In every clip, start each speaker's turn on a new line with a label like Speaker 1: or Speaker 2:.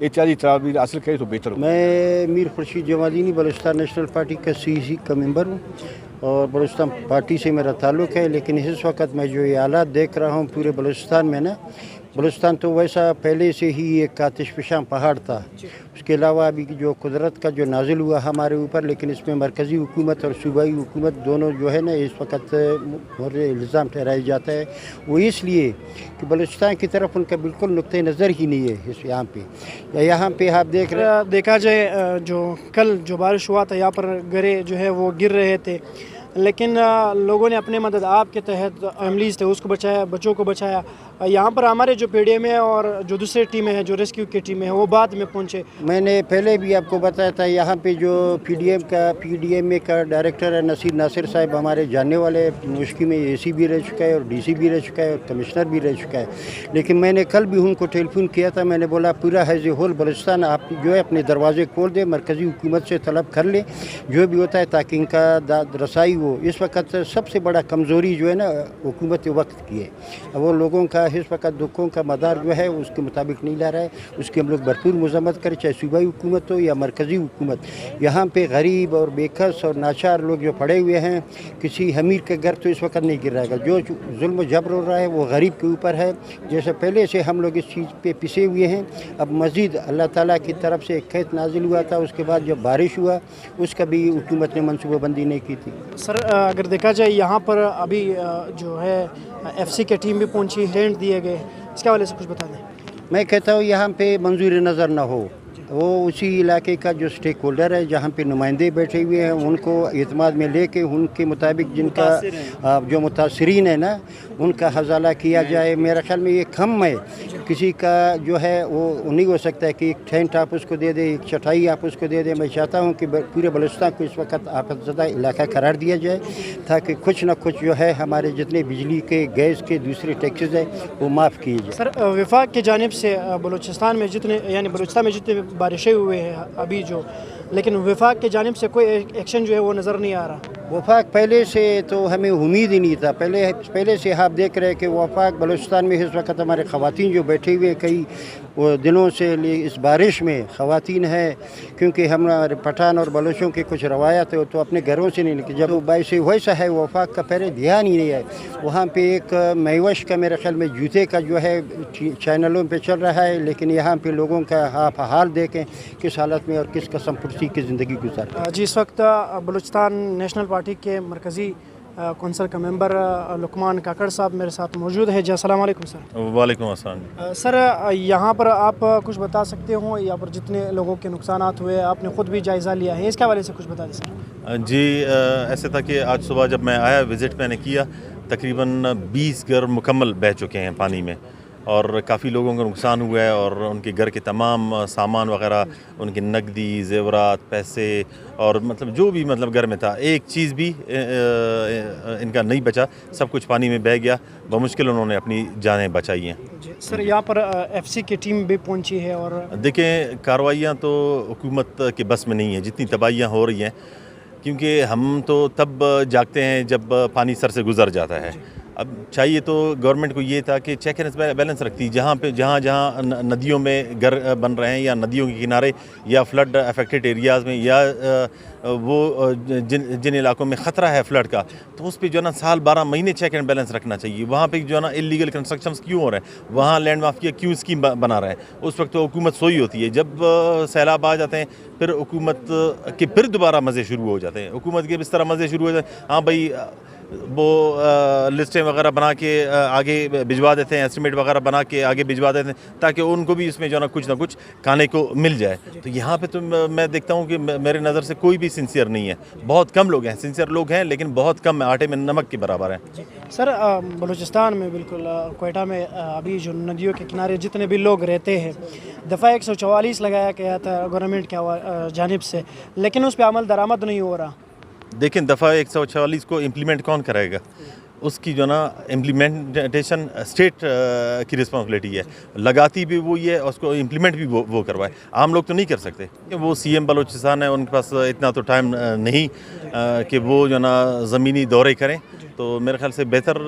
Speaker 1: احتیاطی تدابیر حاصل کرے تو بہتر ہو.
Speaker 2: میں میر خورشید جمالینی بلوچستان نیشنل پارٹی کا CEC کا ممبر ہوں اور بلوچستان پارٹی سے میرا تعلق ہے، لیکن اس وقت میں جو یہ حالات دیکھ رہا ہوں پورے بلوچستان میں نا، بلوچستان تو ویسا پہلے سے ہی ایک آتش فشاں پہاڑ تھا، اس کے علاوہ ابھی جو قدرت کا جو نازل ہوا ہمارے اوپر، لیکن اس میں مرکزی حکومت اور صوبائی حکومت دونوں جو ہے نا اس وقت الزام ٹھہرایا جاتا ہے، وہ اس لیے کہ بلوچستان کی طرف ان کا بالکل نقطۂ نظر ہی نہیں ہے اس یہاں پہ آپ دیکھ رہے ہیں.
Speaker 3: دیکھا جائے جو کل جو بارش ہوا تھا یہاں پر گرے جو ہے وہ گر رہے تھے، لیکن لوگوں نے اپنے مدد آپ کے تحت عملیز تھے اس کو بچایا، بچوں کو بچایا. یہاں پر ہمارے جو PDM ہے اور جو دوسرے ٹیمیں ہیں جو ریسکیو کی ٹیمیں ہیں وہ بعد میں پہنچے.
Speaker 2: میں نے پہلے بھی آپ کو بتایا تھا یہاں پہ جو PDM کا ڈائریکٹر ہے ناصر صاحب ہمارے جاننے والے، مشکی میں AC بھی رہ چکا ہے اور DC بھی رہ چکا ہے اور کمشنر بھی رہ چکا ہے. لیکن میں نے کل بھی ان کو ٹیلی فون کیا تھا، میں نے بولا پورا ایز اے ہول بلوچستان آپ جو ہے اپنے دروازے کھول دیں، مرکزی حکومت سے طلب کر لیں جو بھی ہوتا ہے تاکہ ان کا داد رسائی ہو. اس وقت سب سے بڑا کمزوری جو ہے نا حکومت وقت کی ہے، وہ لوگوں کا اس وقت دکھوں کا مدار جو ہے اس کے مطابق نہیں لا رہا ہے، اس کی ہم لوگ بھرپور مذمت کریں، چاہے صوبائی حکومت ہو یا مرکزی حکومت. یہاں پہ غریب اور بے کس اور ناچار لوگ جو پڑے ہوئے ہیں، کسی امیر کے گھر تو اس وقت نہیں گر رہا ہے. جو ظلم و جبر ہو رہا ہے وہ غریب کے اوپر ہے، جیسے پہلے سے ہم لوگ اس چیز پہ پسے ہوئے ہیں. اب مزید اللہ تعالیٰ کی طرف سے ایک قحط نازل ہوا تھا، اس کے بعد جب بارش ہوا اس کا بھی حکومت نے منصوبہ بندی نہیں کی تھی.
Speaker 3: سر اگر دیکھا جائے یہاں پر ابھی جو ہے FC کی ٹیم بھی پہنچی، ہینڈ دیے گئے، اس کے حوالے سے کچھ بتا دیں.
Speaker 2: میں کہتا ہوں یہاں پہ منظور نظر نہ ہو، وہ اسی علاقے کا جو سٹیک ہولڈر ہے جہاں پہ نمائندے بیٹھے ہوئے ہیں ان کو اعتماد میں لے کے ان کے مطابق جن کا جو متاثرین ہے نا ان کا حوالہ کیا جائے. میرا خیال میں یہ کم ہے، کسی کا جو ہے وہ نہیں ہو سکتا ہے کہ ایک ٹینٹ آپ اس کو دے دیں، ایک چٹائی آپ اس کو دے دیں. میں چاہتا ہوں کہ پورے بلوچستان کو اس وقت آفت زدہ علاقہ قرار دیا جائے تاکہ کچھ نہ کچھ جو ہے ہمارے جتنے بجلی کے گیس کے دوسرے ٹیکسز ہیں وہ معاف کیے جائے.
Speaker 3: سر وفاق کی جانب سے بلوچستان میں جتنے بارشیں ہوئے ہیں ابھی جو، لیکن وفاق کی جانب سے کوئی ایکشن جو ہے وہ نظر نہیں آ رہا.
Speaker 2: وفاق پہلے سے تو ہمیں امید ہی نہیں تھا، پہلے سے آپ دیکھ رہے کہ وفاق بلوچستان میں اس وقت ہمارے خواتین جو بیٹھے ہوئے کئی دنوں سے اس بارش میں خواتین ہے، کیونکہ ہمارے پٹھان اور بلوچوں کے کچھ روایت ہے تو اپنے گھروں سے نہیں نکلے. جب باعث ویسا ہے وفاق کا پہلے دھیان ہی نہیں ہے. وہاں پہ ایک میوش کا میرے خیال میں جوتے کا جو ہے چینلوں پہ چل رہا ہے، لیکن یہاں پہ لوگوں کا آپ حال دیکھیں کس حالت میں اور کس قسم پرسی کی زندگی گزار.
Speaker 3: جی اس وقت بلوچستان نیشنل پارٹی کے مرکزی کونسل کا ممبر لقمان کاکڑ صاحب میرے ساتھ موجود ہے. جی السلام علیکم سر.
Speaker 4: وعلیکم السلام.
Speaker 3: سر یہاں پر آپ کچھ بتا سکتے ہوں یہاں پر جتنے لوگوں کے نقصانات ہوئے آپ نے خود بھی جائزہ لیا ہے، اس کے حوالے سے کچھ بتا دیں سر.
Speaker 4: جی ایسے تھا کہ آج صبح جب میں آیا وزٹ میں نے کیا، تقریباً 20 گھر مکمل بہہ چکے ہیں پانی میں اور کافی لوگوں کا نقصان ہوا ہے اور ان کے گھر کے تمام سامان وغیرہ، ان کے نقدی زیورات، پیسے اور مطلب جو بھی مطلب گھر میں تھا ایک چیز بھی ان کا نہیں بچا، سب کچھ پانی میں بہہ گیا. بمشکل انہوں نے اپنی جانیں بچائی ہیں.
Speaker 3: سر یہاں پر FC کی ٹیم بھی پہنچی ہے اور
Speaker 4: دیکھیں کارروائیاں تو حکومت کے بس میں نہیں ہیں جتنی تباہیاں ہو رہی ہیں، کیونکہ ہم تو تب جاگتے ہیں جب پانی سر سے گزر جاتا ہے. اب چاہیے تو گورنمنٹ کو یہ تھا کہ چیک اینڈ بیلنس رکھتی، جہاں ندیوں میں گھر بن رہے ہیں یا ندیوں کے کنارے یا فلڈ افیکٹڈ ایریاز میں یا وہ جن علاقوں میں خطرہ ہے فلڈ کا، تو اس پہ جو ہے نا سال 12 مہینے چیک اینڈ بیلنس رکھنا چاہیے. وہاں پہ جو ہے نا انلیگل کنسٹرکشنز کیوں ہو رہے ہیں، وہاں لینڈ مافیا کیوں اسکیم بنا رہے ہیں. اس وقت تو حکومت سوئی ہوتی ہے. جب سیلاب آ جاتے ہیں پھر حکومت کے پھر دوبارہ مزے شروع ہو جاتے ہیں. حکومت کے اس طرح مزے شروع ہو جاتے ہیں، ہاں بھائی وہ لسٹیں وغیرہ بنا کے آگے بھجوا دیتے ہیں، ایسٹیمیٹ وغیرہ بنا کے آگے بھجوا دیتے ہیں تاکہ ان کو بھی اس میں جو ہے نا کچھ کھانے کو مل جائے. تو یہاں پہ تو میں دیکھتا ہوں کہ میرے نظر سے کوئی بھی سنسیئر نہیں ہے. بہت کم لوگ ہیں سنسیئر لوگ ہیں، لیکن بہت کم آٹے میں نمک کے برابر ہیں.
Speaker 3: سر بلوچستان میں بالکل کوئٹہ میں ابھی جو ندیوں کے کنارے جتنے بھی لوگ رہتے ہیں، دفعہ 144 لگایا گیا تھا گورنمنٹ کی جانب سے، لیکن اس پہ عمل درآمد نہیں ہو رہا.
Speaker 4: دیکھیں دفعہ 144 کو امپلیمنٹ کون کرے گا؟ اس کی جو ہے نا امپلیمنٹیشن اسٹیٹ کی رسپانسبلٹی ہے، لگاتی بھی وہی ہے اور اس کو امپلیمنٹ بھی وہ کروائے. عام لوگ تو نہیں کر سکتے. وہ سی ایم بلوچستان ہے، ان کے پاس اتنا تو ٹائم نہیں کہ وہ جو ہے نا زمینی دورے کریں. تو میرے خیال سے بہتر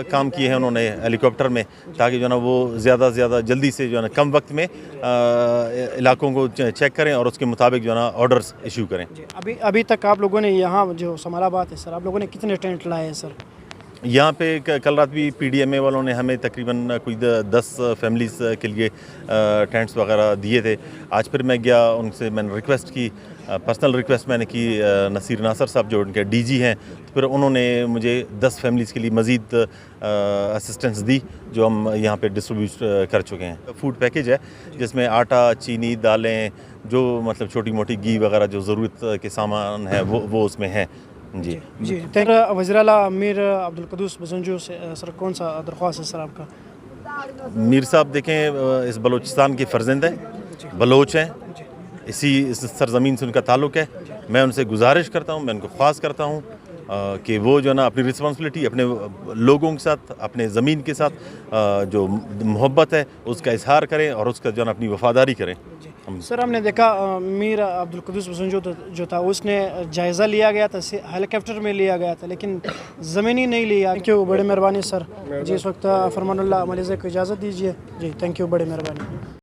Speaker 4: کام کیے ہیں انہوں نے ہیلی کاپٹر میں، تاکہ جو ہے نا وہ زیادہ سے زیادہ جلدی سے جو ہے نا کم وقت میں علاقوں کو چیک کریں اور اس کے مطابق جو ہے نا آرڈرز ایشو کریں.
Speaker 3: ابھی تک آپ لوگوں نے یہاں جو سمال آباد ہے سر، آپ لوگوں نے کتنے ٹینٹ لائے ہیں سر؟
Speaker 4: یہاں پہ کل رات بھی پی ڈی ایم اے والوں نے ہمیں تقریباً کوئی 10 فیملیز کے لیے ٹینٹس وغیرہ دیے تھے. آج پھر میں گیا ان سے، میں نے ریکویسٹ کی، پرسنل ریکویسٹ میں نے کی نصیر ناصر صاحب جو ان کے ڈی جی ہیں. پھر انہوں نے مجھے 10 فیملیز کے لیے مزید اسسٹنس دی جو ہم یہاں پہ ڈسٹریبیوٹ کر چکے ہیں. فوڈ پیکیج ہے جس میں آٹا، چینی، دالیں، جو مطلب چھوٹی موٹی گھی وغیرہ جو ضرورت کے سامان ہے وہ اس میں ہیں. جی
Speaker 3: وزیر اعلیٰ میر عبدالقدوس بزنجو سے سر کون سا درخواست ہے سر آپ کا؟
Speaker 4: میر صاحب دیکھیں اس بلوچستان کے فرزند ہیں، بلوچ ہیں، اس سرزمین سے ان کا تعلق ہے. میں ان سے گزارش کرتا ہوں، میں ان کو خواست کرتا ہوں کہ وہ جو ہے نا اپنی رسپانسبلٹی اپنے لوگوں کے ساتھ، اپنے زمین کے ساتھ جو محبت ہے اس کا اظہار کریں اور اس کا جو ہے نا اپنی وفاداری کریں.
Speaker 3: سر ہم نے دیکھا میر عبدالقدوس بزنجو جو تھا اس نے جائزہ لیا گیا تھا، ہیلی کاپٹر میں لیا گیا تھا لیکن زمینی نہیں لیا. تھینک یو، بڑی مہربانی سر. جی اس وقت فرمان اللہ ملیزے کو اجازت دیجیے. جی تھینک یو، بڑی مہربانی.